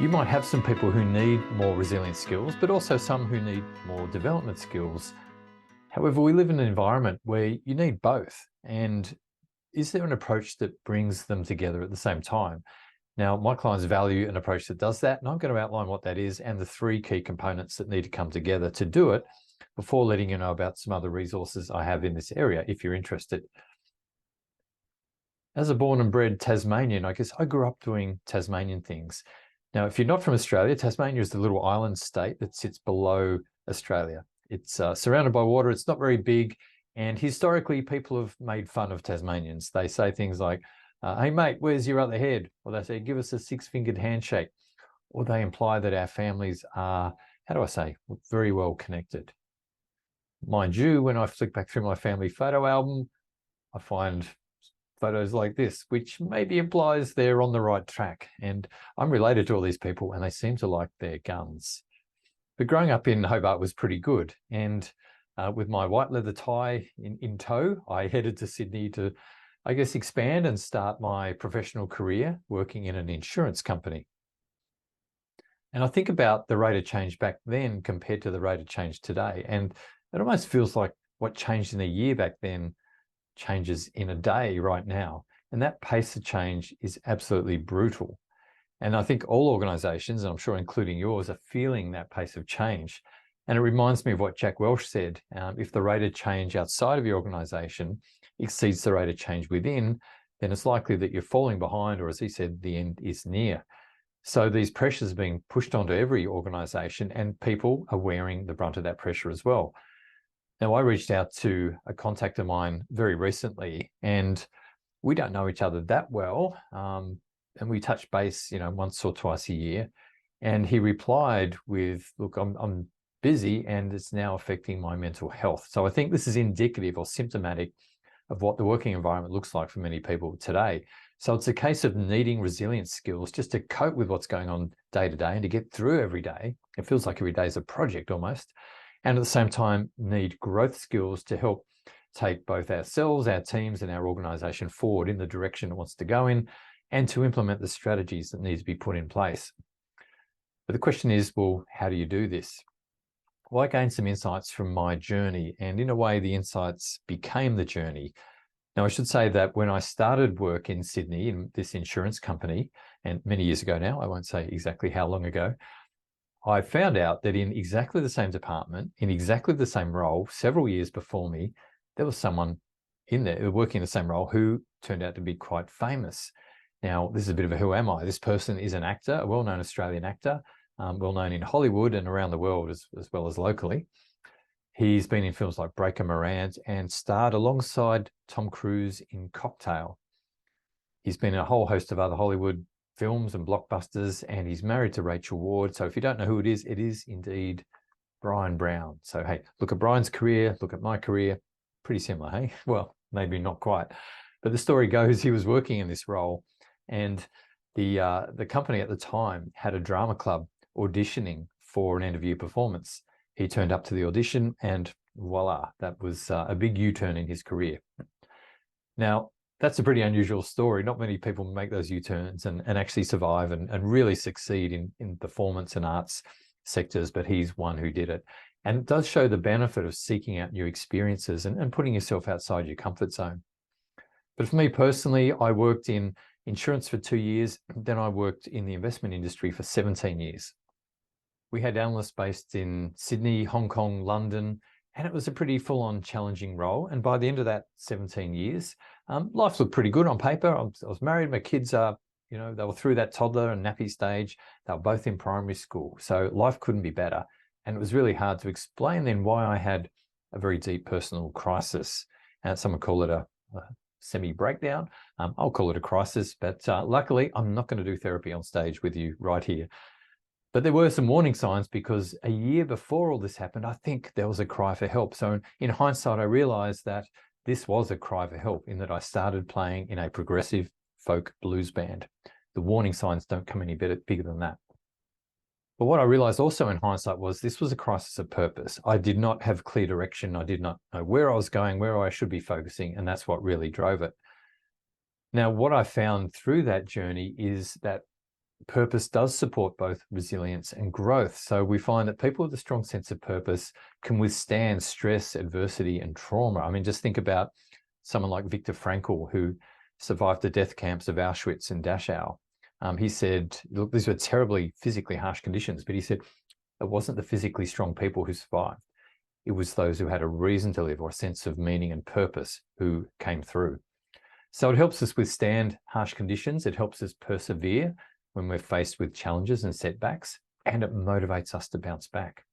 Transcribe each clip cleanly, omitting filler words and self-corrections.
You might have some people who need more resilient skills, but also some who need more development skills. However, we live in an environment where you need both. And is there an approach that brings them together at the same time? Now, my clients value an approach that does that, and I'm going to outline what that is and the three key components that need to come together to do it before letting you know about some other resources I have in this area, if you're interested. As a born and bred Tasmanian, I guess I grew up doing Tasmanian things. Now, if you're not from Australia, Tasmania is the little island state that sits below Australia. It's surrounded by water. It's not very big. And historically, people have made fun of Tasmanians. They say things like, hey, mate, where's your other head? Or they say, give us a six-fingered handshake. Or they imply that our families are, how do I say, very well connected. Mind you, when I flick back through my family photo album, I find photos like this, which maybe implies they're on the right track. And I'm related to all these people and they seem to like their guns. But growing up in Hobart was pretty good. And with my white leather tie in tow, I headed to Sydney to, I guess, expand and start my professional career working in an insurance company. And I think about the rate of change back then compared to the rate of change today. And it almost feels like what changed in a year back then changes in a day right now. And that pace of change is absolutely brutal. And I think all organizations, and I'm sure including yours, are feeling that pace of change. And it reminds me of what Jack Welch said, if the rate of change outside of your organization exceeds the rate of change within, then it's likely that you're falling behind, or as he said, the end is near. So these pressures are being pushed onto every organization and people are wearing the brunt of that pressure as well. Now, I reached out to a contact of mine very recently, and we don't know each other that well. And we touch base, once or twice a year. And he replied with, look, I'm busy and it's now affecting my mental health. So I think this is indicative or symptomatic of what the working environment looks like for many people today. So it's a case of needing resilience skills just to cope with what's going on day to day and to get through every day. It feels like every day is a project almost. And at the same time, need growth skills to help take both ourselves, our teams, and our organization forward in the direction it wants to go in, and to implement the strategies that need to be put in place. But the question is, well, how do you do this? Well, I gained some insights from my journey, and in a way, the insights became the journey. Now, I should say that when I started work in Sydney in this insurance company, and many years ago now, I won't say exactly how long ago, I found out that in exactly the same department, in exactly the same role, several years before me, there was someone in there working the same role who turned out to be quite famous. Now, this is a bit of a who am I? This person is an actor, a well-known Australian actor, well-known in Hollywood and around the world as well as locally. He's been in films like Breaker Morant and starred alongside Tom Cruise in Cocktail. He's been in a whole host of other Hollywood films and blockbusters, and he's married to Rachel Ward. So if you don't know who it is indeed Bryan Brown. So, hey, look at Bryan's career, look at my career, pretty similar, hey? Well, maybe not quite. But the story goes he was working in this role, and the company at the time had a drama club auditioning for an end-of-year performance. He turned up to the audition and voila, that was a big U-turn in his career. Now, that's a pretty unusual story. Not many people make those U-turns and actually survive and really succeed in performance and arts sectors, but he's one who did it. And it does show the benefit of seeking out new experiences and putting yourself outside your comfort zone. But for me personally, I worked in insurance for 2 years. Then I worked in the investment industry for 17 years. We had analysts based in Sydney, Hong Kong, London, and it was a pretty full-on challenging role. And by the end of that 17 years, life looked pretty good on paper. I was married. My kids are, they were through that toddler and nappy stage. They were both in primary school. So life couldn't be better. And it was really hard to explain then why I had a very deep personal crisis. And someone call it a semi-breakdown. I'll call it a crisis. But luckily, I'm not going to do therapy on stage with you right here. But there were some warning signs because a year before all this happened, I think there was a cry for help. So in hindsight, I realized that this was a cry for help in that I started playing in a progressive folk blues band. The warning signs don't come any bigger than that. But what I realized also in hindsight was this was a crisis of purpose. I did not have clear direction. I did not know where I was going, where I should be focusing, and that's what really drove it. Now, what I found through that journey is that purpose does support both resilience and growth. So we find that people with a strong sense of purpose can withstand stress, adversity, and trauma. I mean, just think about someone like Viktor Frankl, who survived the death camps of Auschwitz and Dachau. He said, look, these were terribly physically harsh conditions, but he said it wasn't the physically strong people who survived. It was those who had a reason to live or a sense of meaning and purpose who came through. So it helps us withstand harsh conditions. It helps us persevere when we're faced with challenges and setbacks, and it motivates us to bounce back.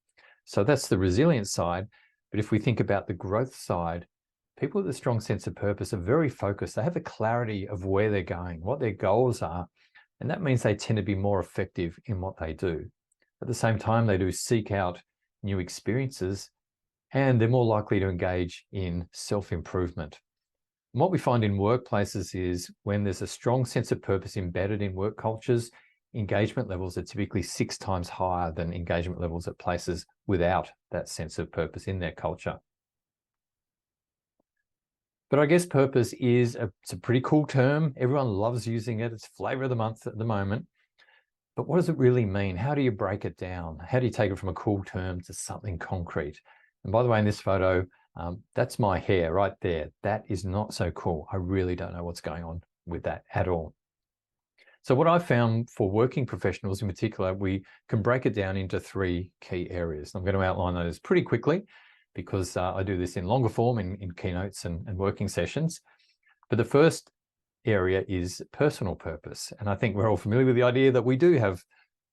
So that's the resilience side. But if we think about the growth side, people with a strong sense of purpose are very focused. They have a clarity of where they're going, what their goals are, and that means they tend to be more effective in what they do. At the same time, they do seek out new experiences, and they're more likely to engage in self-improvement. And what we find in workplaces is when there's a strong sense of purpose embedded in work cultures, engagement levels are typically 6 times higher than engagement levels at places without that sense of purpose in their culture. But I guess purpose it's a pretty cool term. Everyone loves using it. It's flavor of the month at the moment. But what does it really mean? How do you break it down? How do you take it from a cool term to something concrete? And by the way, in this photo, that's my hair right there. That is not so cool. I really don't know what's going on with that at all. So what I've found for working professionals in particular, we can break it down into 3 key areas. I'm going to outline those pretty quickly because I do this in longer form in keynotes and working sessions. But the first area is personal purpose. And I think we're all familiar with the idea that we do have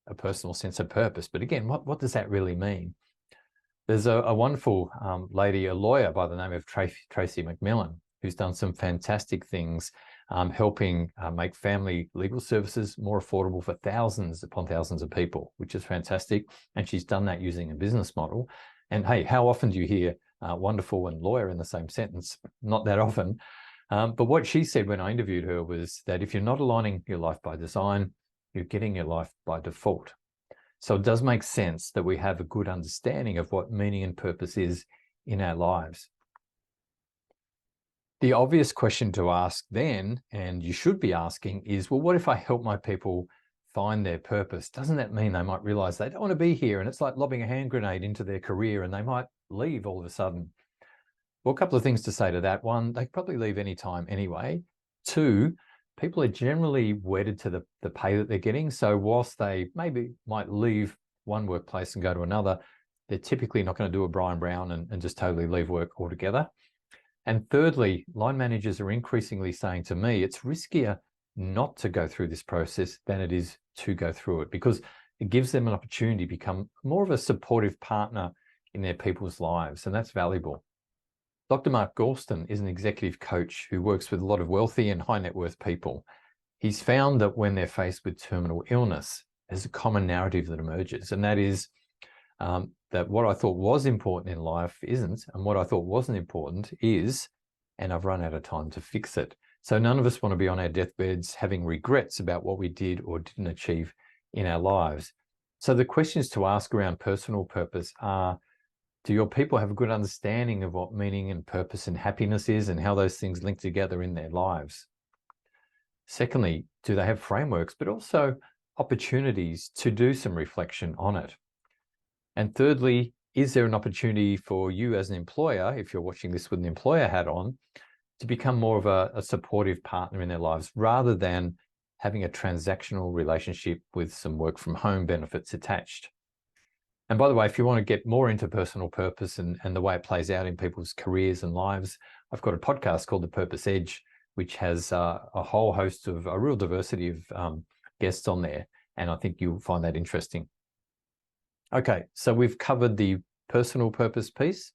a personal sense of purpose. But again, what does that really mean? There's a wonderful lady, a lawyer by the name of Tracy McMillan, who's done some fantastic things helping make family legal services more affordable for thousands upon thousands of people, which is fantastic. And she's done that using a business model. And hey, how often do you hear wonderful and lawyer in the same sentence? Not that often. But what she said when I interviewed her was that if you're not aligning your life by design, you're getting your life by default. So it does make sense that we have a good understanding of what meaning and purpose is in our lives. The obvious question to ask then, and you should be asking, is, well, what if I help my people find their purpose? Doesn't that mean they might realize they don't want to be here? And it's like lobbing a hand grenade into their career and they might leave all of a sudden. Well, a couple of things to say to that. 1, they probably leave anytime anyway. 2, people are generally wedded to the pay that they're getting. So whilst they maybe might leave one workplace and go to another, they're typically not going to do a Brian Brown and just totally leave work altogether. And thirdly, line managers are increasingly saying to me, it's riskier not to go through this process than it is to go through it, because it gives them an opportunity to become more of a supportive partner in their people's lives, and that's valuable. Dr. Mark Goulston is an executive coach who works with a lot of wealthy and high net worth people. He's found that when they're faced with terminal illness, there's a common narrative that emerges, and that is that what I thought was important in life isn't, and what I thought wasn't important is, and I've run out of time to fix it. So none of us want to be on our deathbeds having regrets about what we did or didn't achieve in our lives. So the questions to ask around personal purpose are, do your people have a good understanding of what meaning and purpose and happiness is and how those things link together in their lives? Secondly, do they have frameworks, but also opportunities to do some reflection on it? And thirdly, is there an opportunity for you as an employer, if you're watching this with an employer hat on, to become more of a supportive partner in their lives rather than having a transactional relationship with some work from home benefits attached? And by the way, if you want to get more into personal purpose and the way it plays out in people's careers and lives, I've got a podcast called The Purpose Edge, which has a whole host of a real diversity of guests on there. And I think you'll find that interesting. Okay, so we've covered the personal purpose piece.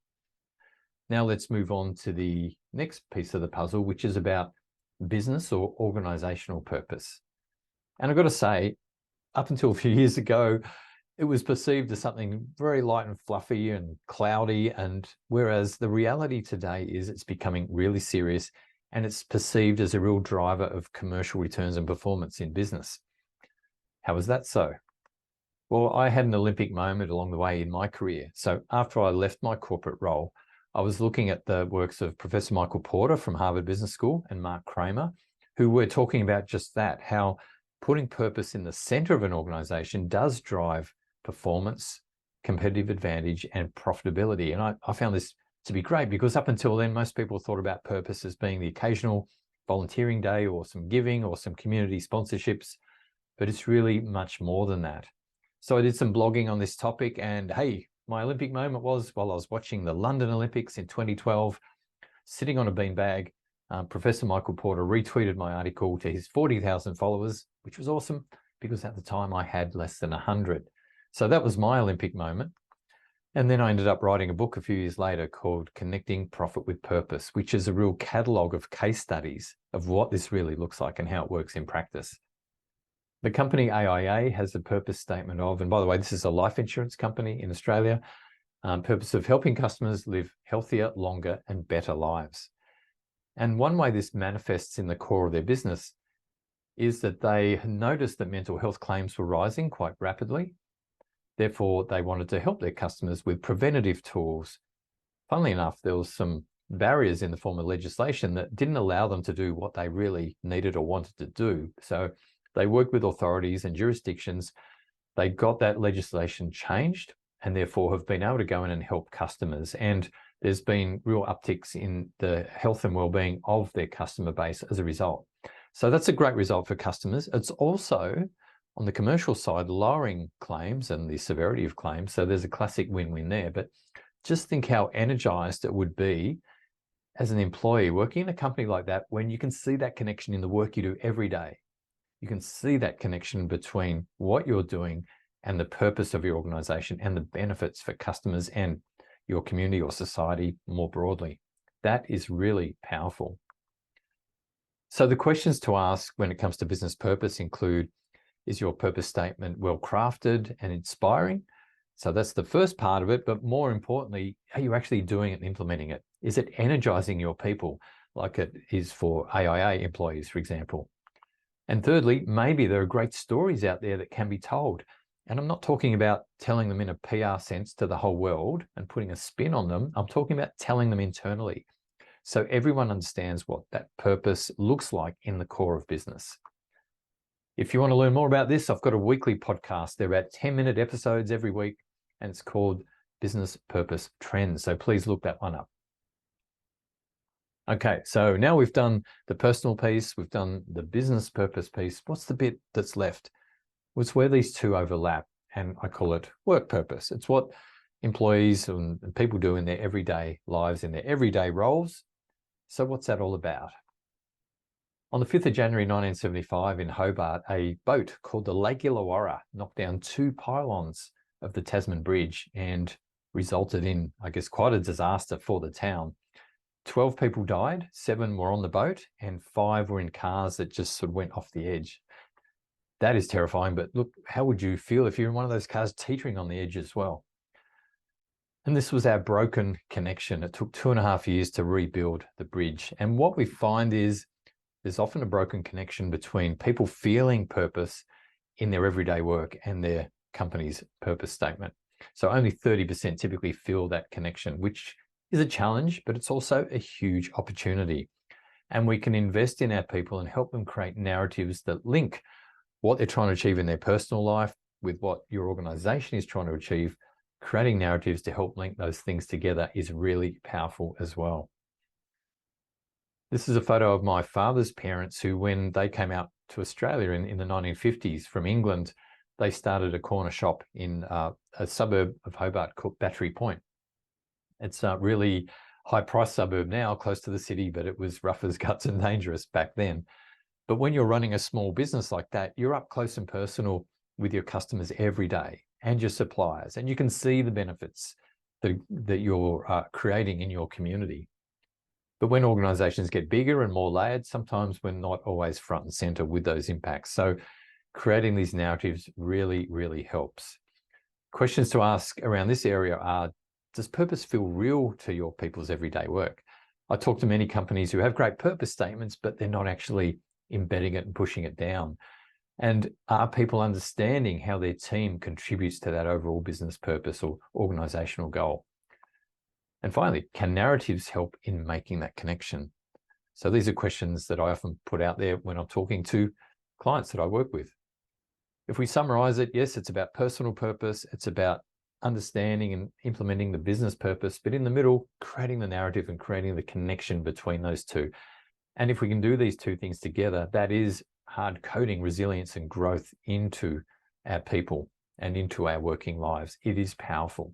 Now let's move on to the next piece of the puzzle, which is about business or organizational purpose. And I've got to say, up until a few years ago, it was perceived as something very light and fluffy and cloudy, and whereas the reality today is it's becoming really serious and it's perceived as a real driver of commercial returns and performance in business. How is that so? Well, I had an Olympic moment along the way in my career. So after I left my corporate role, I was looking at the works of Professor Michael Porter from Harvard Business School and Mark Kramer, who were talking about just that, how putting purpose in the center of an organization does drive performance, competitive advantage, and profitability. And I found this to be great because up until then, most people thought about purpose as being the occasional volunteering day or some giving or some community sponsorships, but it's really much more than that. So I did some blogging on this topic, and hey, my Olympic moment was while I was watching the London Olympics in 2012, sitting on a beanbag. Professor Michael Porter retweeted my article to his 40,000 followers, which was awesome because at the time I had less than 100. So that was my Olympic moment. And then I ended up writing a book a few years later called Connecting Profit with Purpose, which is a real catalogue of case studies of what this really looks like and how it works in practice. The company AIA has a purpose statement of, and by the way, this is a life insurance company in Australia, purpose of helping customers live healthier, longer, and better lives. And one way this manifests in the core of their business is that they noticed that mental health claims were rising quite rapidly. Therefore, they wanted to help their customers with preventative tools. Funnily enough, there was some barriers in the form of legislation that didn't allow them to do what they really needed or wanted to do. So they worked with authorities and jurisdictions. They got that legislation changed and therefore have been able to go in and help customers. And there's been real upticks in the health and well-being of their customer base as a result. So that's a great result for customers. It's also, on the commercial side, lowering claims and the severity of claims. So there's a classic win-win there. But just think how energized it would be as an employee working in a company like that when you can see that connection in the work you do every day. You can see that connection between what you're doing and the purpose of your organization and the benefits for customers and your community or society more broadly. That is really powerful. So the questions to ask when it comes to business purpose include, is your purpose statement well crafted and inspiring? So that's the first part of it, but more importantly, are you actually doing it and implementing it? Is it energizing your people like it is for AIA employees, for example? And thirdly, maybe there are great stories out there that can be told. And I'm not talking about telling them in a PR sense to the whole world and putting a spin on them. I'm talking about telling them internally, so everyone understands what that purpose looks like in the core of business. If you want to learn more about this, I've got a weekly podcast. They're about 10-minute episodes every week, and it's called Business Purpose Trends. So please look that one up. Okay, so now we've done the personal piece, we've done the business purpose piece. What's the bit that's left? Well, it's where these two overlap, and I call it work purpose. It's what employees and people do in their everyday lives, in their everyday roles. So what's that all about? On the 5th of January 1975 in Hobart, a boat called the Lake Illawarra knocked down 2 pylons of the Tasman Bridge and resulted in, I guess, quite a disaster for the town. 12 people died, 7 were on the boat, and 5 were in cars that just sort of went off the edge. That is terrifying, but look, how would you feel if you're in one of those cars teetering on the edge as well? And this was our broken connection. It took 2.5 years to rebuild the bridge. And what we find is there's often a broken connection between people feeling purpose in their everyday work and their company's purpose statement. So only 30% typically feel that connection, which is a challenge, but it's also a huge opportunity. And we can invest in our people and help them create narratives that link what they're trying to achieve in their personal life with what your organization is trying to achieve. Creating narratives to help link those things together is really powerful as well. This is a photo of my father's parents who, when they came out to Australia in the 1950s from England, they started a corner shop in a suburb of Hobart called Battery Point. It's a really high-priced suburb now, close to the city, but it was rough as guts and dangerous back then. But when you're running a small business like that, you're up close and personal with your customers every day and your suppliers, and you can see the benefits that you're creating in your community. But when organizations get bigger and more layered, sometimes we're not always front and center with those impacts. So creating these narratives really, really helps. Questions to ask around this area are, does purpose feel real to your people's everyday work? I talk to many companies who have great purpose statements, but they're not actually embedding it and pushing it down. And are people understanding how their team contributes to that overall business purpose or organizational goal? And finally, can narratives help in making that connection? So these are questions that I often put out there when I'm talking to clients that I work with. If we summarize it, yes, it's about personal purpose. It's about understanding and implementing the business purpose, but in the middle, creating the narrative and creating the connection between those two. And if we can do these two things together, that is hard coding resilience and growth into our people and into our working lives. It is powerful.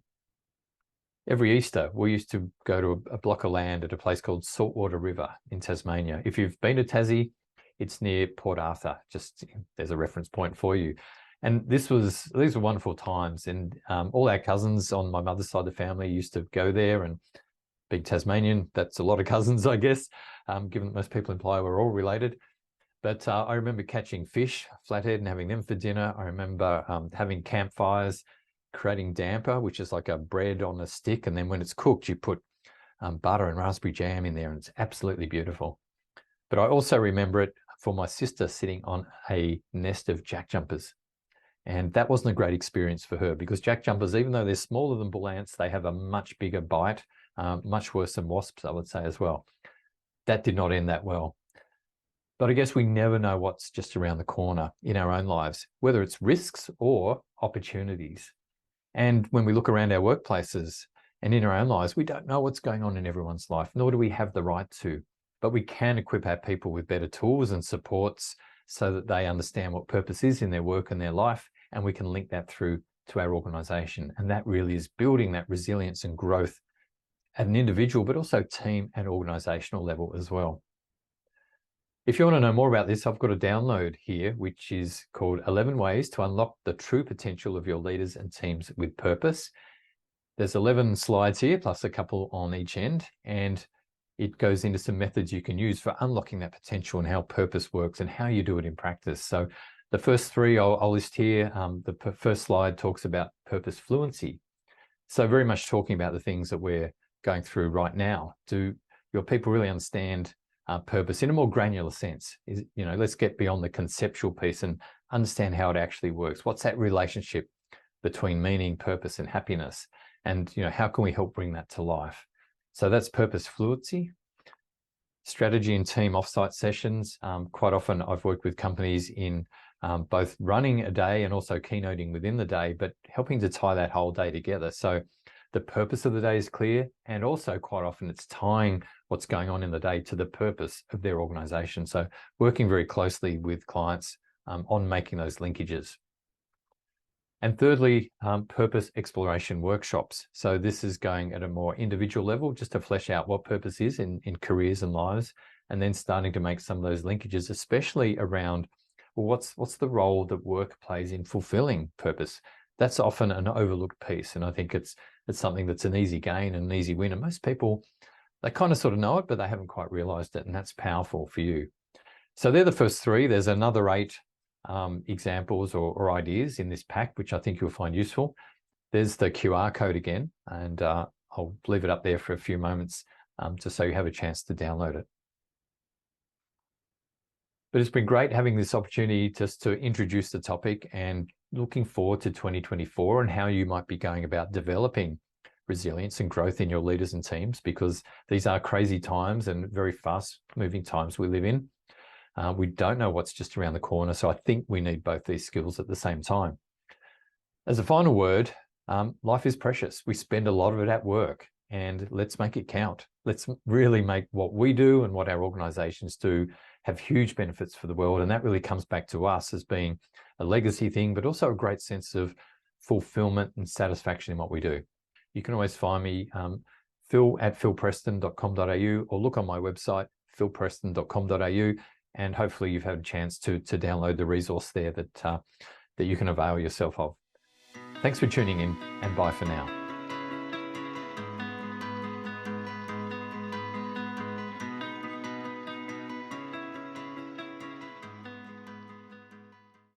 Every Easter, we used to go to a block of land at a place called Saltwater River in Tasmania. If you've been to Tassie, it's near Port Arthur. Just there's a reference point for you. And these were wonderful times. And all our cousins on my mother's side of the family used to go there, and being Tasmanian, that's a lot of cousins, I guess, given that most people imply we're all related. But I remember catching fish, flathead, and having them for dinner. I remember having campfires, creating damper, which is like a bread on a stick. And then when it's cooked, you put butter and raspberry jam in there, and it's absolutely beautiful. But I also remember it for my sister sitting on a nest of jack jumpers. And that wasn't a great experience for her, because jack jumpers, even though they're smaller than bull ants, they have a much bigger bite, much worse than wasps, I would say as well. That did not end that well. But I guess we never know what's just around the corner in our own lives, whether it's risks or opportunities. And when we look around our workplaces and in our own lives, we don't know what's going on in everyone's life, nor do we have the right to. But we can equip our people with better tools and supports so that they understand what purpose is in their work and their life, and we can link that through to our organization. And that really is building that resilience and growth at an individual, but also team and organizational level as well. If you want to know more about this, I've got a download here, which is called 11 Ways to Unlock the True Potential of Your Leaders and Teams with Purpose. There's 11 slides here, plus a couple on each end, and it goes into some methods you can use for unlocking that potential and how purpose works and how you do it in practice. So the first three I'll list here. The first slide talks about purpose fluency. So very much talking about the things that we're going through right now. Do your people really understand purpose in a more granular sense? Let's get beyond the conceptual piece and understand how it actually works. What's that relationship between meaning, purpose, and happiness? And how can we help bring that to life? So that's purpose fluency. Strategy and team offsite sessions. Quite often I've worked with companies in both running a day and also keynoting within the day, but helping to tie that whole day together. So the purpose of the day is clear, and also quite often it's tying what's going on in the day to the purpose of their organization. So working very closely with clients on making those linkages. And thirdly, purpose exploration workshops. So this is going at a more individual level, just to flesh out what purpose is in careers and lives, and then starting to make some of those linkages, especially around, well, what's the role that work plays in fulfilling purpose? That's often an overlooked piece, and I think it's something that's an easy gain and an easy win. And most people, they kind of sort of know it, but they haven't quite realized it, and that's powerful for you. So they're the first three. There's another 8 examples or ideas in this pack, which I think you'll find useful. There's the QR code again, and I'll leave it up there for a few moments just so you have a chance to download it. But it's been great having this opportunity just to introduce the topic, and looking forward to 2024 and how you might be going about developing resilience and growth in your leaders and teams, because these are crazy times and very fast moving times we live in. We don't know what's just around the corner. So I think we need both these skills at the same time. As a final word, life is precious. We spend a lot of it at work, and let's make it count. Let's really make what we do and what our organizations do have huge benefits for the world. And that really comes back to us as being a legacy thing, but also a great sense of fulfillment and satisfaction in what we do. You can always find me, phil@philpreston.com.au, or look on my website, philpreston.com.au. And hopefully you've had a chance to download the resource there that you can avail yourself of. Thanks for tuning in, and bye for now.